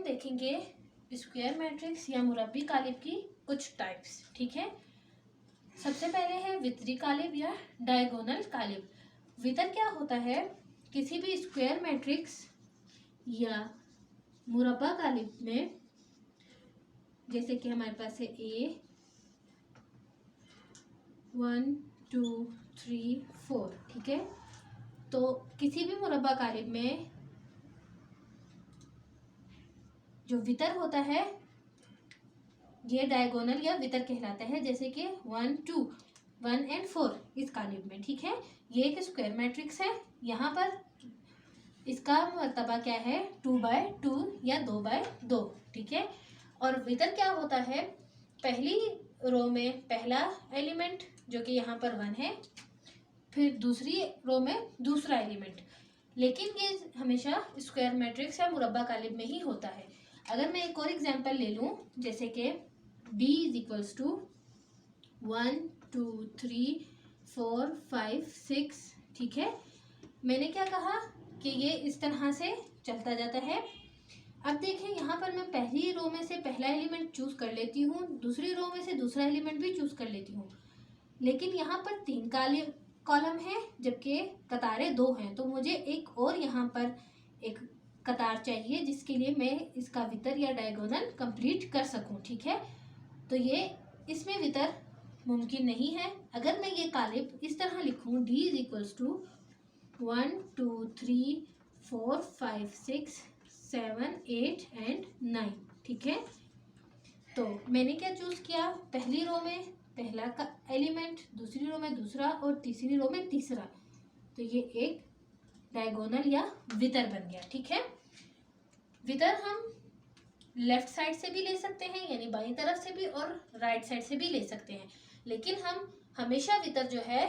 देखेंगे square matrix या मुरब्बी कालिब की कुछ टाइप्स। ठीक है, सबसे पहले है वितरी कालिब या डायगोनल कालिब। वितर क्या होता है? किसी भी स्क्वायर मैट्रिक्स या मुरब्बा कालिब में, जैसे कि हमारे पास है A 1 2 3 4। ठीक है, तो किसी भी मुरब्बा कालिब में जो वितर होता है ये डायगोनल या वितर कहलाता है, जैसे कि 1 2 1 एंड 4 इस कालिब में। ठीक है, ये एक स्क्वायर मैट्रिक्स है। यहाँ पर इसका मर्तबा क्या है? 2/2 या 2/2। ठीक है, और वितर क्या होता है? पहली रो में पहला एलिमेंट जो कि यहाँ पर 1 है, फिर दूसरी रो में दूसरा एलिमेंट। लेकिन ये हमेशा स्क्वायर मैट्रिक्स या मुरब्बा कालिब में ही होता है। अगर मैं एक और एग्जांपल ले लूँ, जैसे कि B = 1 2 3 4 5 6। ठीक है, मैंने क्या कहा कि ये इस तरह से चलता जाता है। अब देखें, यहाँ पर मैं पहली रो में से पहला एलिमेंट चूज कर लेती हूँ, दूसरी रो में से दूसरा एलिमेंट भी चूज कर लेती हूँ, लेकिन यहाँ पर 3 कॉलम है जबकि कतारें 2 हैं। तो मुझे एक और यहाँ पर एक कतार चाहिए जिसके लिए मैं इसका वितर या डायगोनल कंप्लीट कर सकूं। ठीक है, तो ये इसमें वितर मुमकिन नहीं है। अगर मैं ये कालिब इस तरह लिखूं, D = 1 2 3 4 5 6 7 8 एंड 9। ठीक है, तो मैंने क्या चूज किया? पहली रो में पहला का एलिमेंट, दूसरी रो में दूसरा और तीसरी रो में तीसरा। तो ये एक डायगोनल या वितर बन गया। ठीक है, वितर हम लेफ्ट साइड से भी ले सकते हैं, यानी बाईं तरफ से भी, और राइट साइड से भी ले सकते हैं, लेकिन हम हमेशा वितर जो है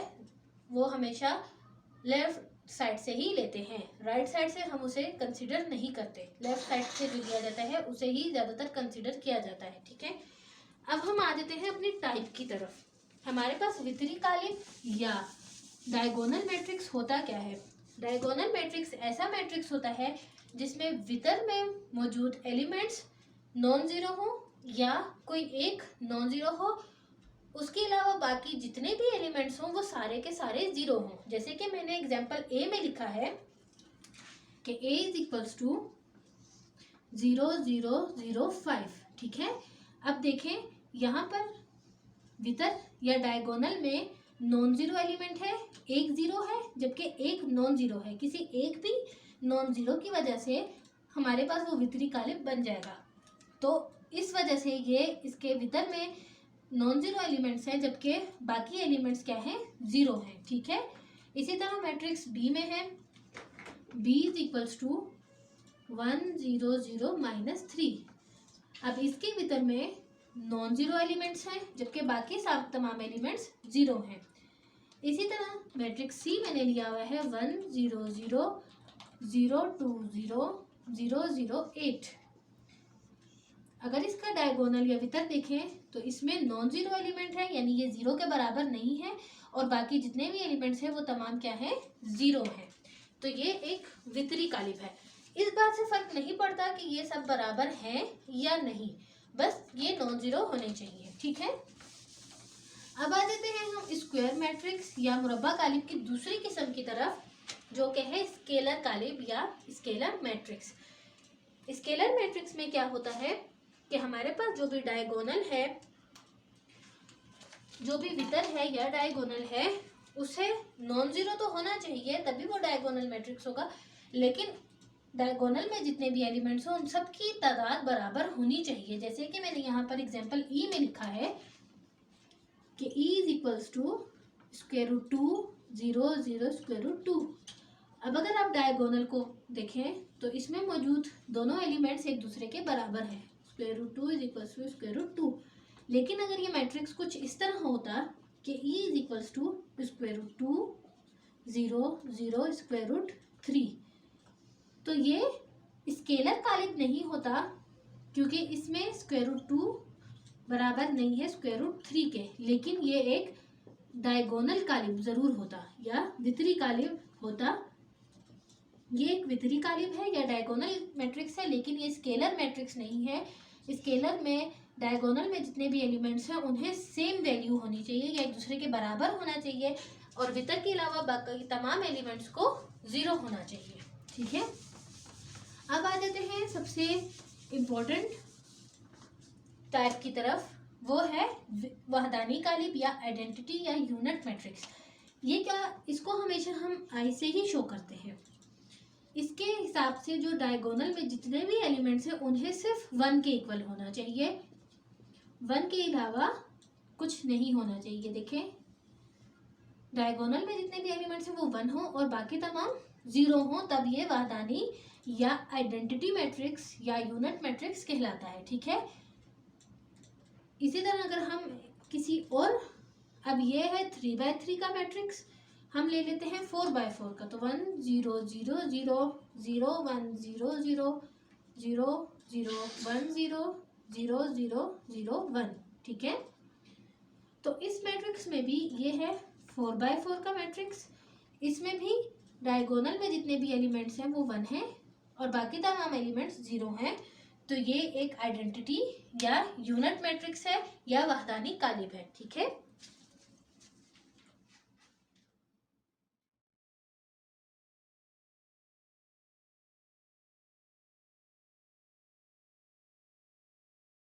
वो हमेशा लेफ्ट साइड से ही लेते हैं। राइट साइड से हम उसे कंसीडर नहीं करते। लेफ्ट साइड से जो लिया जाता है उसे ही ज़्यादातर कंसीडर किया जाता है। ठीक है, अब हम आ जाते हैं अपनी टाइप की तरफ। हमारे पास वितरी कालिब या डायगोनल मैट्रिक्स होता क्या है? डायगोनल मैट्रिक्स ऐसा मैट्रिक्स होता है जिसमें वितर में मौजूद एलिमेंट्स नॉन जीरो हो या कोई एक नॉन जीरो हो, उसके अलावा बाकी जितने भी एलिमेंट्स हों वो सारे के सारे जीरो हों। जैसे कि मैंने एग्जांपल A में लिखा है कि A = 0 0 0 5। ठीक है, अब देखें, यहाँ पर वितर या डायगोनल में नॉन जीरो एलिमेंट है, एक जीरो है जबकि एक नॉन जीरो है। किसी एक भी नॉन जीरो की वजह से हमारे पास वो वितरी कालिब बन जाएगा। तो इस वजह से ये इसके वितर में नॉन जीरो एलिमेंट्स हैं जबकि बाकी एलिमेंट्स क्या हैं? जीरो हैं। ठीक है, इसी तरह मैट्रिक्स B में है, B = 1 0 0 -3। अब इसके वितर में नॉन जीरो एलिमेंट्स हैं जबकि बाकी सब तमाम एलिमेंट्स जीरो हैं। इसी तरह मैट्रिक्स C मैंने लिया हुआ है 1 0 0 0 2 0 0 0 8। अगर इसका डायगोनल या वितर देखें तो इसमें नॉन जीरो एलिमेंट है, यानी ये जीरो के बराबर नहीं है, और बाकी जितने भी एलिमेंट्स हैं वो तमाम क्या है? जीरो हैं। तो ये एक वितरी कालिब है। इस बात से फर्क नहीं पड़ता कि ये सब बराबर हैं या नहीं, बस ये नॉन जीरो होने चाहिए। ठीक है, अब आ जाते हैं हम स्क्वायर मैट्रिक्स या मुरब्बा कालिब की दूसरी किस्म की तरफ, जो कि है स्केलर कालिब या स्केलर मैट्रिक्स। स्केलर मैट्रिक्स में क्या होता है कि हमारे पास जो भी डायगोनल है, जो भी वितर है या डायगोनल है, उसे नॉन जीरो तो होना चाहिए, तभी वो डायगोनल मैट्रिक्स होगा। लेकिन डायगोनल में जितने भी एलिमेंट्स हो उन सब की तादाद बराबर होनी चाहिए। जैसे कि मैंने यहाँ पर एग्जांपल E में लिखा है कि E = √2 0 0 √2। अब अगर आप डायगोनल को देखें तो इसमें मौजूद दोनों एलिमेंट्स एक दूसरे के बराबर हैं, √2 = √2। लेकिन अगर ये मैट्रिक्स कुछ इस तरह होता कि E = √2 0 0 √3, तो ये स्केलर कालिब नहीं होता, क्योंकि इसमें √2 बराबर नहीं है √3 के। लेकिन ये एक डायगोनल कालिब ज़रूर होता या वितरी कालिब होता, ये एक वितरी कालिब है या डायगोनल मैट्रिक्स है, लेकिन ये स्केलर मैट्रिक्स नहीं है। स्केलर में डायगोनल में जितने भी एलिमेंट्स हैं उन्हें सेम वैल्यू होनी चाहिए या एक दूसरे के बराबर होना चाहिए, और वितर के अलावा बाकी तमाम एलिमेंट्स को 0 होना चाहिए। ठीक है, अब आ जाते हैं सबसे इम्पोर्टेंट टाइप की तरफ, वो है वहदानी कालिब या आइडेंटिटी या यूनिट मैट्रिक्स। ये क्या, इसको हमेशा हम आई से ही शो करते हैं। इसके हिसाब से जो डायगोनल में जितने भी एलिमेंट्स हैं उन्हें सिर्फ 1 के इक्वल होना चाहिए, 1 के अलावा कुछ नहीं होना चाहिए। देखें, डायगोनल में जितने भी एलिमेंट्स हैं वो 1 हो और बाकी तमाम 0 हो, तब ये वहदानी या आइडेंटिटी मैट्रिक्स या यूनिट मैट्रिक्स कहलाता है। ठीक है, इसी तरह अगर हम किसी और, अब ये है 3x3 का मैट्रिक्स, हम ले लेते हैं 4x4 का, तो 1 0 0 0 0 1 0 0 0 0 1 0 0 0 0 1। ठीक है, तो इस मैट्रिक्स में भी ये है 4x4 का मैट्रिक्स, इसमें भी डायगोनल में जितने भी एलिमेंट्स हैं वो 1 हैं और बाकी तमाम एलिमेंट्स 0 हैं। तो ये एक आइडेंटिटी या यूनिट मैट्रिक्स है या वहदानी कालिब है। ठीक है।